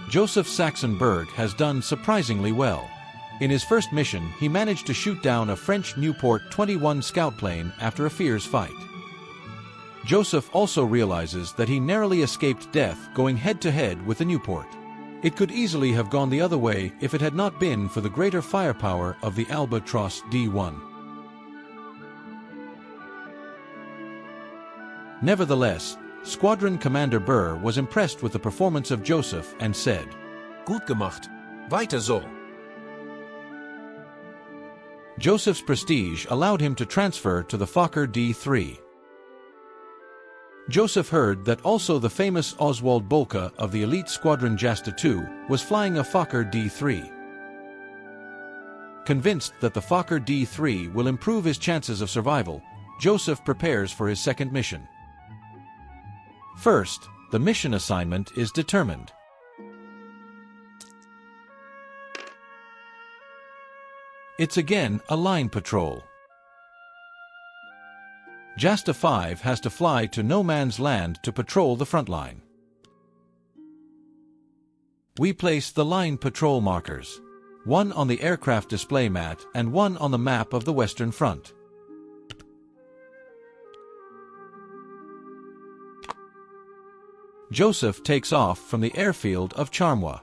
Joseph Saxon-Berg has done surprisingly well. In his first mission, he managed to shoot down a French Nieuport 21 scout plane after a fierce fight. Joseph also realizes that he narrowly escaped death going head-to-head with the Nieuport. It could easily have gone the other way if it had not been for the greater firepower of the Albatros D1. Nevertheless, Squadron Commander Burr was impressed with the performance of Joseph and said, Gut gemacht. Weiter so. Joseph's prestige allowed him to transfer to the Fokker D3. Joseph heard that also the famous Oswald Bolka of the elite squadron Jasta II was flying a Fokker D3. Convinced that the Fokker D3 will improve his chances of survival, Joseph prepares for his second mission. First, the mission assignment is determined. It's again a line patrol. Jasta 5 has to fly to no man's land to patrol the front line. We place the line patrol markers, one on the aircraft display mat and one on the map of the Western Front. Joseph takes off from the airfield of Charleroi.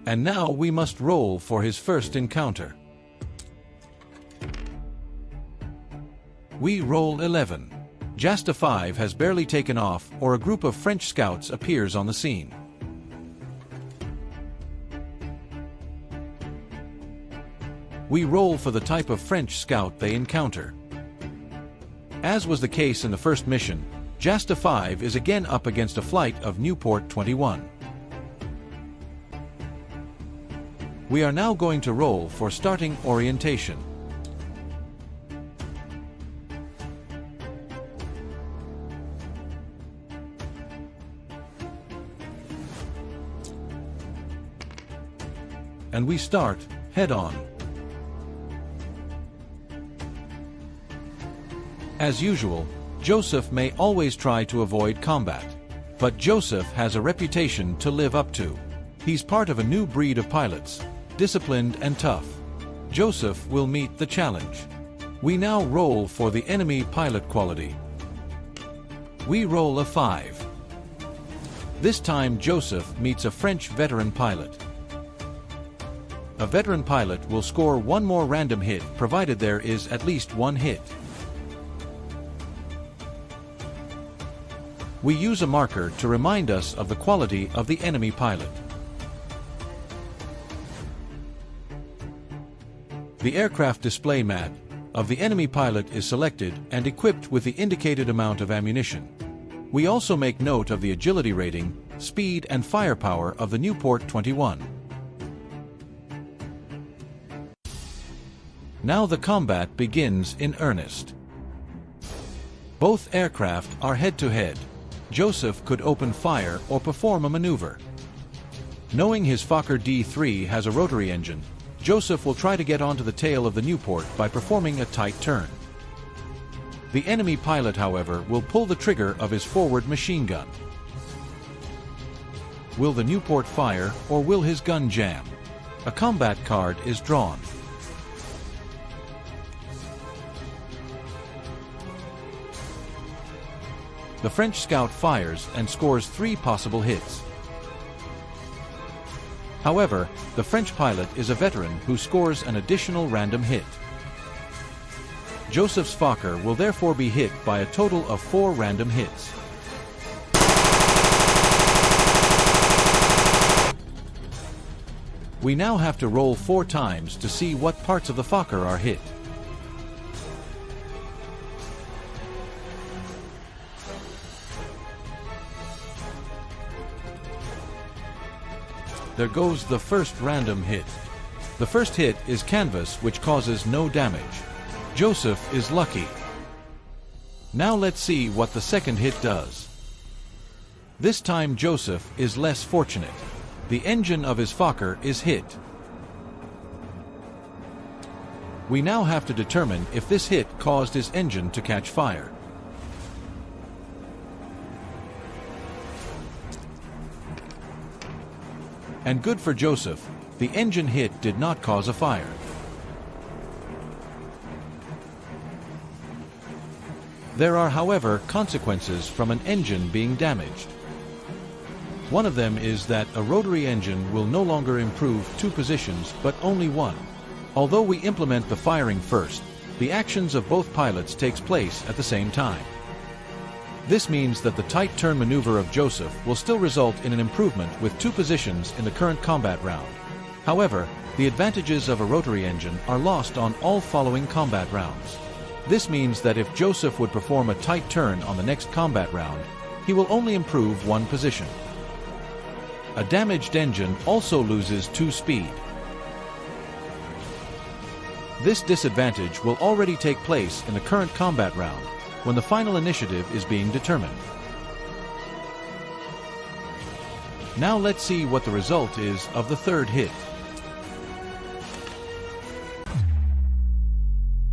And now we must roll for his first encounter. We roll 11. Jasta 5 has barely taken off, or a group of French scouts appears on the scene. We roll for the type of French scout they encounter. As was the case in the first mission, Jasta 5 is again up against a flight of Nieuport 21. We are now going to roll for starting orientation. And we start head-on. As usual, Joseph may always try to avoid combat. But Joseph has a reputation to live up to. He's part of a new breed of pilots, disciplined and tough. Joseph will meet the challenge. We now roll for the enemy pilot quality. We roll a 5. This time Joseph meets a French veteran pilot. A veteran pilot will score one more random hit provided there is at least one hit. We use a marker to remind us of the quality of the enemy pilot. The aircraft display mat of the enemy pilot is selected and equipped with the indicated amount of ammunition. We also make note of the agility rating, speed and firepower of the Nieuport 21. Now the combat begins in earnest. Both aircraft are head-to-head. Joseph could open fire or perform a maneuver. Knowing his Fokker D3 has a rotary engine, Joseph will try to get onto the tail of the Nieuport by performing a tight turn. The enemy pilot, however, will pull the trigger of his forward machine gun. Will the Nieuport fire, or will his gun jam? A combat card is drawn. The French scout fires and scores 3 possible hits. However, the French pilot is a veteran who scores an additional random hit. Joseph's Fokker will therefore be hit by a total of 4 random hits. We now have to roll 4 times to see what parts of the Fokker are hit. There goes the first random hit. The first hit is canvas, which causes no damage. Joseph is lucky. Now let's see what the second hit does. This time Joseph is less fortunate. The engine of his Fokker is hit. We now have to determine if this hit caused his engine to catch fire. And good for Joseph, the engine hit did not cause a fire. There are, however, consequences from an engine being damaged. One of them is that a rotary engine will no longer improve 2 positions but only 1. Although we implement the firing first, the actions of both pilots takes place at the same time. This means that the tight turn maneuver of Joseph will still result in an improvement with 2 positions in the current combat round. However, the advantages of a rotary engine are lost on all following combat rounds. This means that if Joseph would perform a tight turn on the next combat round, he will only improve 1 position. A damaged engine also loses 2 speed. This disadvantage will already take place in the current combat round, when the final initiative is being determined. Now let's see what the result is of the 3rd hit.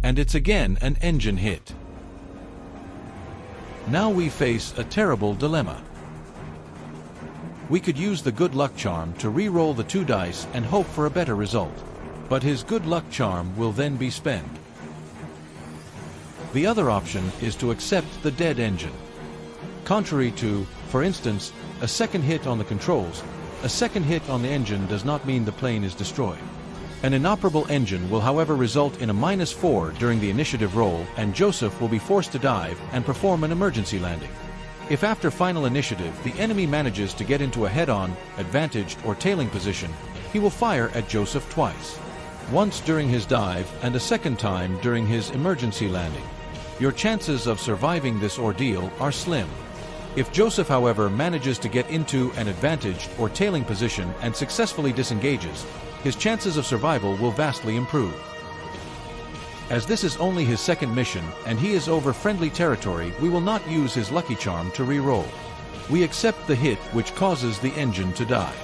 And it's again an engine hit. Now we face a terrible dilemma. We could use the good luck charm to re-roll the 2 dice and hope for a better result. But his good luck charm will then be spent. The other option is to accept the dead engine. Contrary to, for instance, a second hit on the controls, a second hit on the engine does not mean the plane is destroyed. An inoperable engine will however result in a -4 during the initiative roll, and Joseph will be forced to dive and perform an emergency landing. If after final initiative the enemy manages to get into a head-on, advantaged or tailing position, he will fire at Joseph twice. Once during his dive and a second time during his emergency landing. Your chances of surviving this ordeal are slim. If Joseph, however, manages to get into an advantaged or tailing position and successfully disengages, his chances of survival will vastly improve. As this is only his second mission and he is over friendly territory, we will not use his lucky charm to re-roll. We accept the hit which causes the engine to die.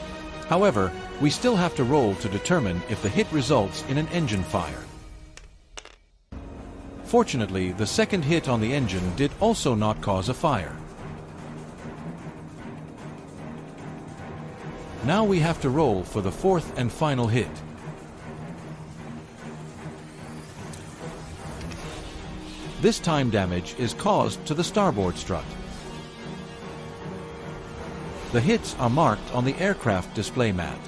However, we still have to roll to determine if the hit results in an engine fire. Fortunately, the second hit on the engine did also not cause a fire. Now we have to roll for the 4th and final hit. This time damage is caused to the starboard strut. The hits are marked on the aircraft display mat.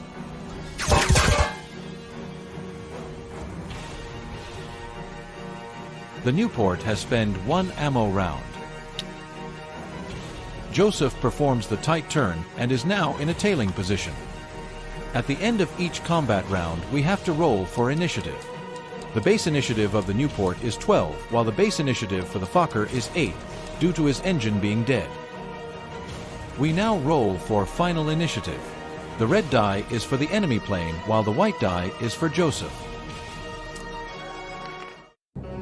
The Nieuport has spent 1 ammo round. Joseph performs the tight turn and is now in a tailing position. At the end of each combat round, we have to roll for initiative. The base initiative of the Nieuport is 12, while the base initiative for the Fokker is 8, due to his engine being dead. We now roll for final initiative. The red die is for the enemy plane, while the white die is for Joseph.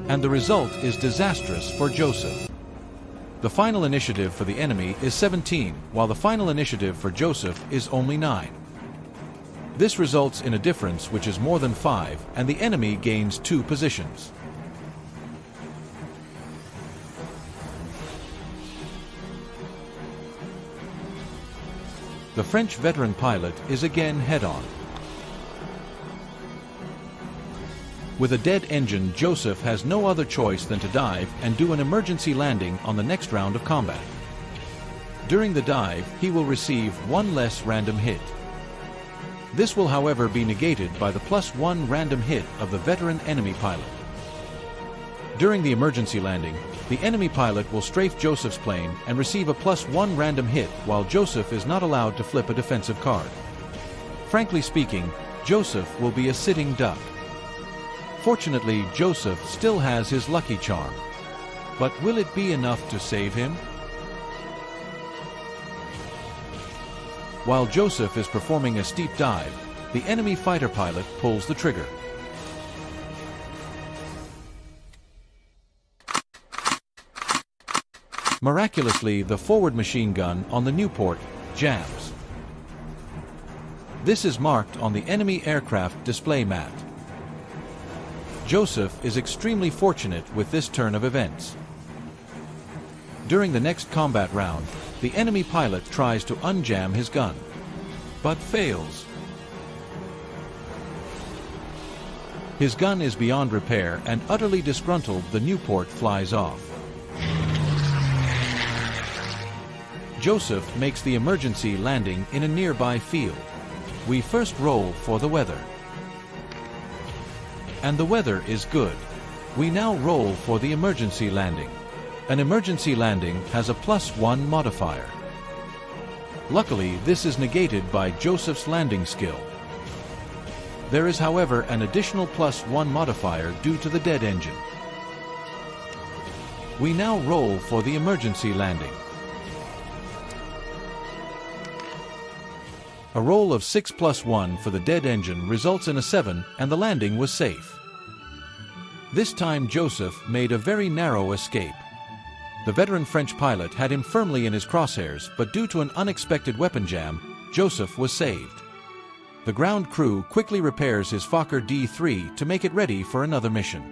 And the result is disastrous for Joseph. The final initiative for the enemy is 17, while the final initiative for Joseph is only 9. This results in a difference which is more than 5, and the enemy gains 2 positions. The French veteran pilot is again head-on. With a dead engine, Joseph has no other choice than to dive and do an emergency landing on the next round of combat. During the dive, he will receive 1 less random hit. This will, however, be negated by the +1 random hit of the veteran enemy pilot. During the emergency landing, the enemy pilot will strafe Joseph's plane and receive a +1 random hit, while Joseph is not allowed to flip a defensive card. Frankly speaking, Joseph will be a sitting duck. Fortunately, Joseph still has his lucky charm. But will it be enough to save him? While Joseph is performing a steep dive, the enemy fighter pilot pulls the trigger. Miraculously, the forward machine gun on the Nieuport jams. This is marked on the enemy aircraft display mat. Joseph is extremely fortunate with this turn of events. During the next combat round, the enemy pilot tries to unjam his gun, but fails. His gun is beyond repair, and utterly disgruntled, the Nieuport flies off. Joseph makes the emergency landing in a nearby field. We first roll for the weather. And the weather is good. We now roll for the emergency landing. An emergency landing has a +1 modifier. Luckily, this is negated by Joseph's landing skill. There is, however, an additional +1 modifier due to the dead engine. We now roll for the emergency landing. A roll of 6 + 1 for the dead engine results in a 7, and the landing was safe. This time Joseph made a very narrow escape. The veteran French pilot had him firmly in his crosshairs, but due to an unexpected weapon jam, Joseph was saved. The ground crew quickly repairs his Fokker D3 to make it ready for another mission.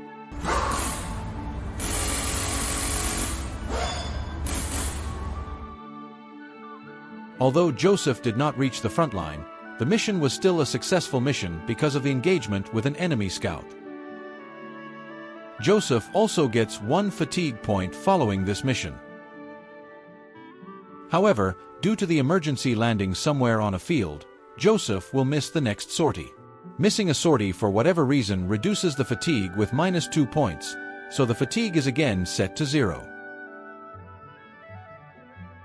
Although Joseph did not reach the front line, the mission was still a successful mission because of the engagement with an enemy scout. Joseph also gets 1 fatigue point following this mission. However, due to the emergency landing somewhere on a field, Joseph will miss the next sortie. Missing a sortie for whatever reason reduces the fatigue with -2 points, so the fatigue is again set to 0.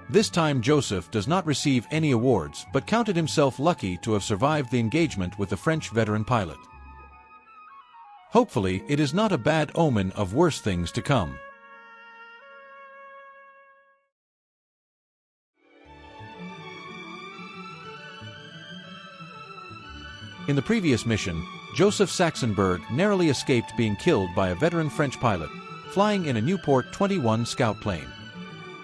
This time Joseph does not receive any awards but counted himself lucky to have survived the engagement with the French veteran pilot. Hopefully, it is not a bad omen of worse things to come. In the previous mission, Joseph Saxenberg narrowly escaped being killed by a veteran French pilot, flying in a Nieuport 21 scout plane.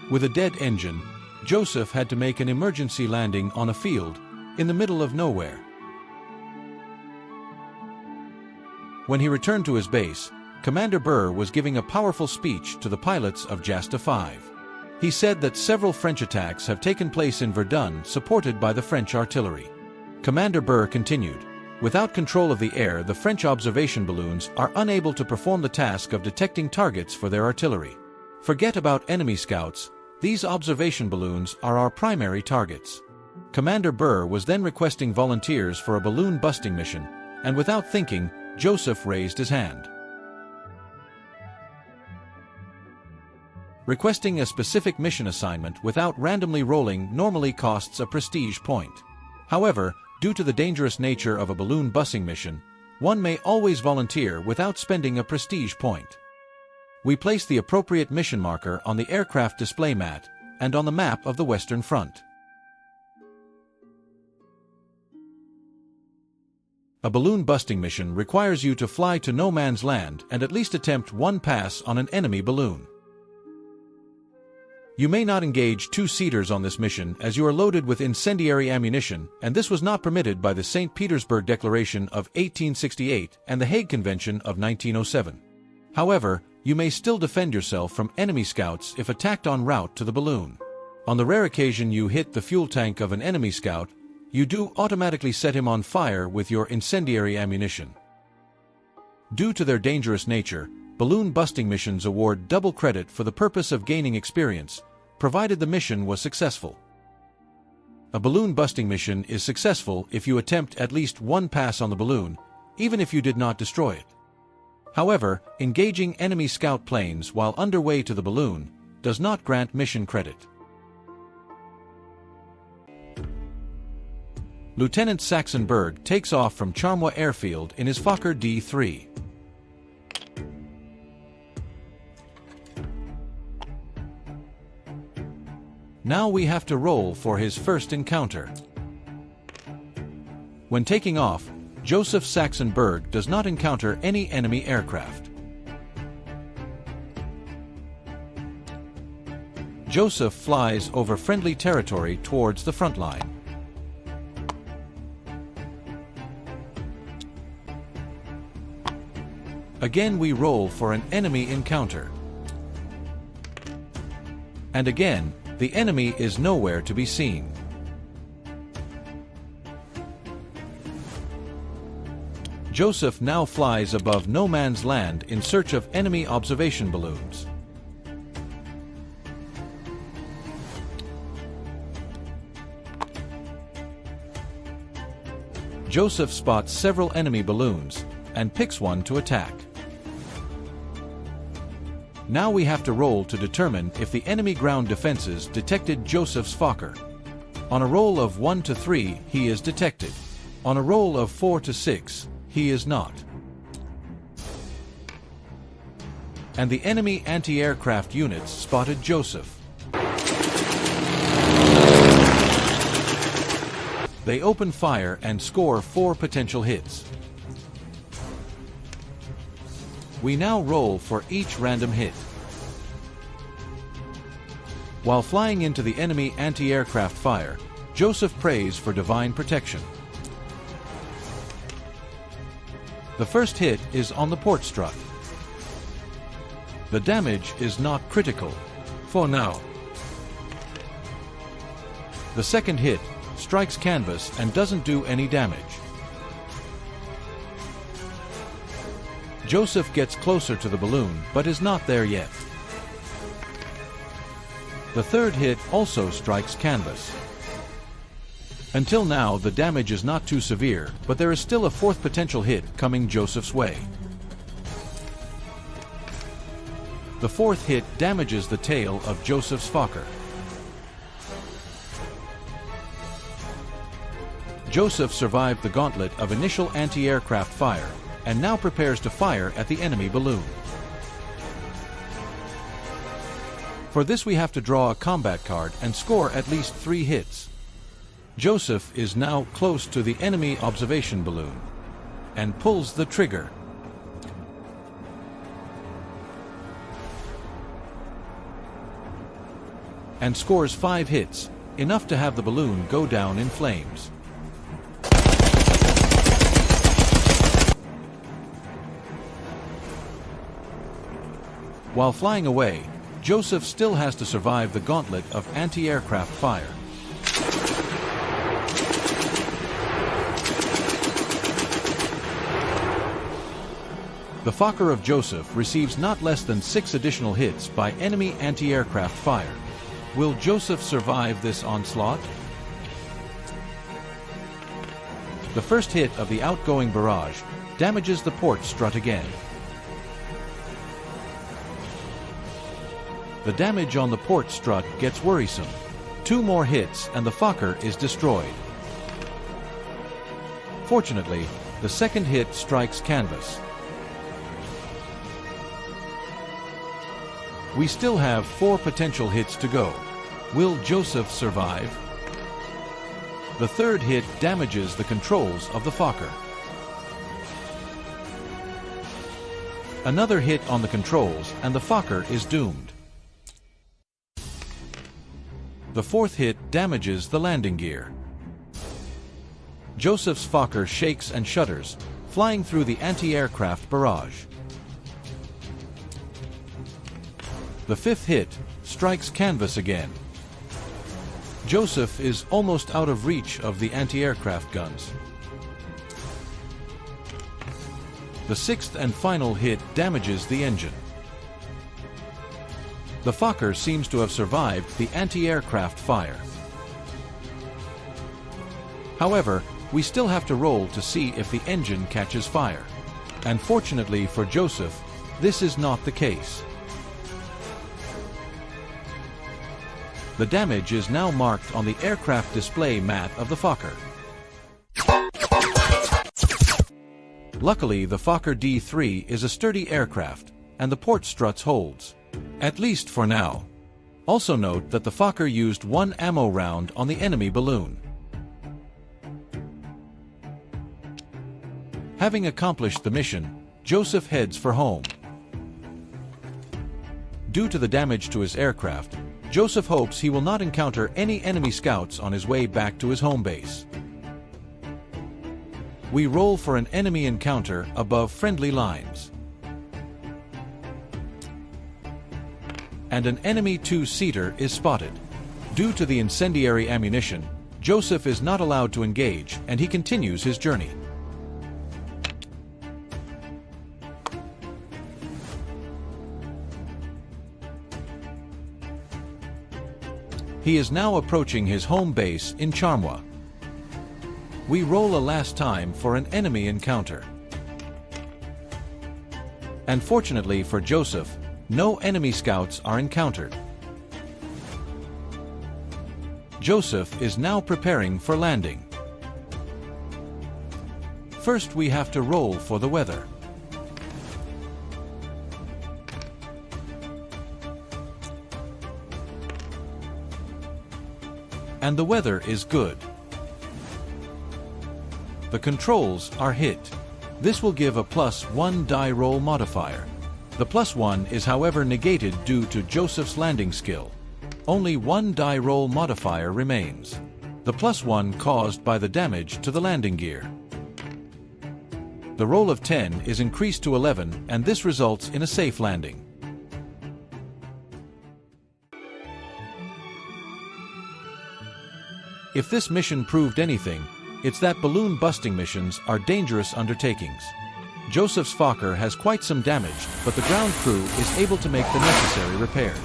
With a dead engine, Joseph had to make an emergency landing on a field in the middle of nowhere. When he returned to his base, Commander Burr was giving a powerful speech to the pilots of Jasta 5. He said that several French attacks have taken place in Verdun supported by the French artillery. Commander Burr continued, "Without control of the air, the French observation balloons are unable to perform the task of detecting targets for their artillery. Forget about enemy scouts, these observation balloons are our primary targets." Commander Burr was then requesting volunteers for a balloon busting mission, and without thinking, Joseph raised his hand. Requesting a specific mission assignment without randomly rolling normally costs a prestige point. However, due to the dangerous nature of a balloon busing mission, one may always volunteer without spending a prestige point. We place the appropriate mission marker on the aircraft display mat and on the map of the Western Front. A balloon busting mission requires you to fly to no man's land and at least attempt one pass on an enemy balloon. You may not engage two-seaters on this mission as you are loaded with incendiary ammunition, and this was not permitted by the St. Petersburg Declaration of 1868 and the Hague Convention of 1907. However, you may still defend yourself from enemy scouts if attacked en route to the balloon. On the rare occasion you hit the fuel tank of an enemy scout, you do automatically set him on fire with your incendiary ammunition. Due to their dangerous nature, balloon busting missions award double credit for the purpose of gaining experience, provided the mission was successful. A balloon busting mission is successful if you attempt at least one pass on the balloon, even if you did not destroy it. However, engaging enemy scout planes while underway to the balloon does not grant mission credit. Lieutenant Saxenberg takes off from Charmois Airfield in his Fokker D3. Now we have to roll for his first encounter. When taking off, Joseph Saxenberg does not encounter any enemy aircraft. Joseph flies over friendly territory towards the front line. Again we roll for an enemy encounter. And again, the enemy is nowhere to be seen. Joseph now flies above no man's land in search of enemy observation balloons. Joseph spots several enemy balloons and picks one to attack. Now we have to roll to determine if the enemy ground defenses detected Joseph's Fokker. On a roll of 1 to 3, he is detected. On a roll of 4 to 6, he is not. And the enemy anti-aircraft units spotted Joseph. They open fire and score 4 potential hits. We now roll for each random hit. While flying into the enemy anti-aircraft fire, Joseph prays for divine protection. The first hit is on the port strut. The damage is not critical, for now. The second hit strikes canvas and doesn't do any damage. Joseph gets closer to the balloon but is not there yet. The third hit also strikes canvas. Until now, the damage is not too severe, but there is still a fourth potential hit coming Joseph's way. The fourth hit damages the tail of Joseph's Fokker. Joseph survived the gauntlet of initial anti-aircraft fire and now prepares to fire at the enemy balloon. For this we have to draw a combat card and score at least 3 hits. Joseph is now close to the enemy observation balloon and pulls the trigger. And scores 5 hits, enough to have the balloon go down in flames. While flying away, Joseph still has to survive the gauntlet of anti-aircraft fire. The Fokker of Joseph receives not less than 6 additional hits by enemy anti-aircraft fire. Will Joseph survive this onslaught? The first hit of the outgoing barrage damages the port strut again. The damage on the port strut gets worrisome. 2 more hits and the Fokker is destroyed. Fortunately, the second hit strikes canvas. We still have 4 potential hits to go. Will Joseph survive? The third hit damages the controls of the Fokker. Another hit on the controls and the Fokker is doomed. The fourth hit damages the landing gear. Joseph's Fokker shakes and shudders, flying through the anti-aircraft barrage. The fifth hit strikes canvas again. Joseph is almost out of reach of the anti-aircraft guns. The sixth and final hit damages the engine. The Fokker seems to have survived the anti-aircraft fire. However, we still have to roll to see if the engine catches fire. And fortunately for Joseph, this is not the case. The damage is now marked on the aircraft display mat of the Fokker. Luckily, the Fokker D3 is a sturdy aircraft, and the port struts holds. At least for now. Also note that the Fokker used 1 ammo round on the enemy balloon. Having accomplished the mission, Joseph heads for home. Due to the damage to his aircraft, Joseph hopes he will not encounter any enemy scouts on his way back to his home base. We roll for an enemy encounter above friendly lines. And an enemy 2-seater is spotted. Due to the incendiary ammunition, Joseph is not allowed to engage and he continues his journey. He is now approaching his home base in Charmwa. We roll a last time for an enemy encounter. And fortunately for Joseph, no enemy scouts are encountered. Joseph is now preparing for landing. First, we have to roll for the weather. And the weather is good. The controls are hit. This will give a +1 die roll modifier. The +1 is however negated due to Joseph's landing skill. Only 1 die roll modifier remains. The +1 caused by the damage to the landing gear. The roll of 10 is increased to 11, and this results in a safe landing. If this mission proved anything, it's that balloon busting missions are dangerous undertakings. Joseph's Fokker has quite some damage, but the ground crew is able to make the necessary repairs.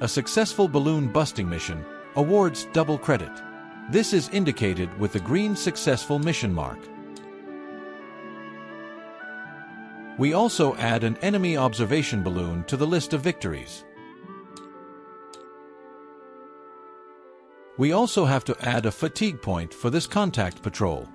A successful balloon busting mission awards double credit. This is indicated with the green successful mission mark. We also add an enemy observation balloon to the list of victories. We also have to add a fatigue point for this contact patrol.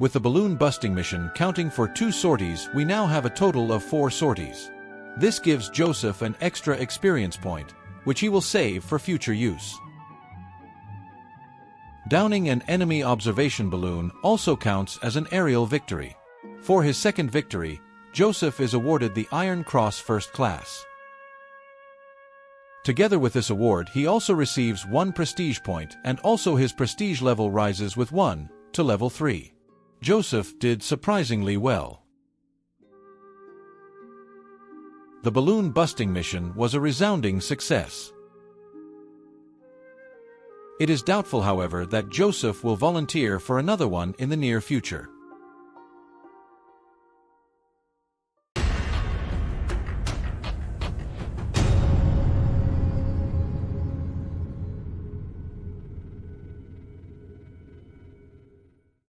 With the balloon busting mission counting for 2 sorties, we now have a total of 4 sorties. This gives Joseph an extra experience point, which he will save for future use. Downing an enemy observation balloon also counts as an aerial victory. For his second victory, Joseph is awarded the Iron Cross First Class. Together with this award, he also receives 1 prestige point, and also his prestige level rises with 1 to level 3. Joseph did surprisingly well. The balloon busting mission was a resounding success. It is doubtful, however, that Joseph will volunteer for another one in the near future.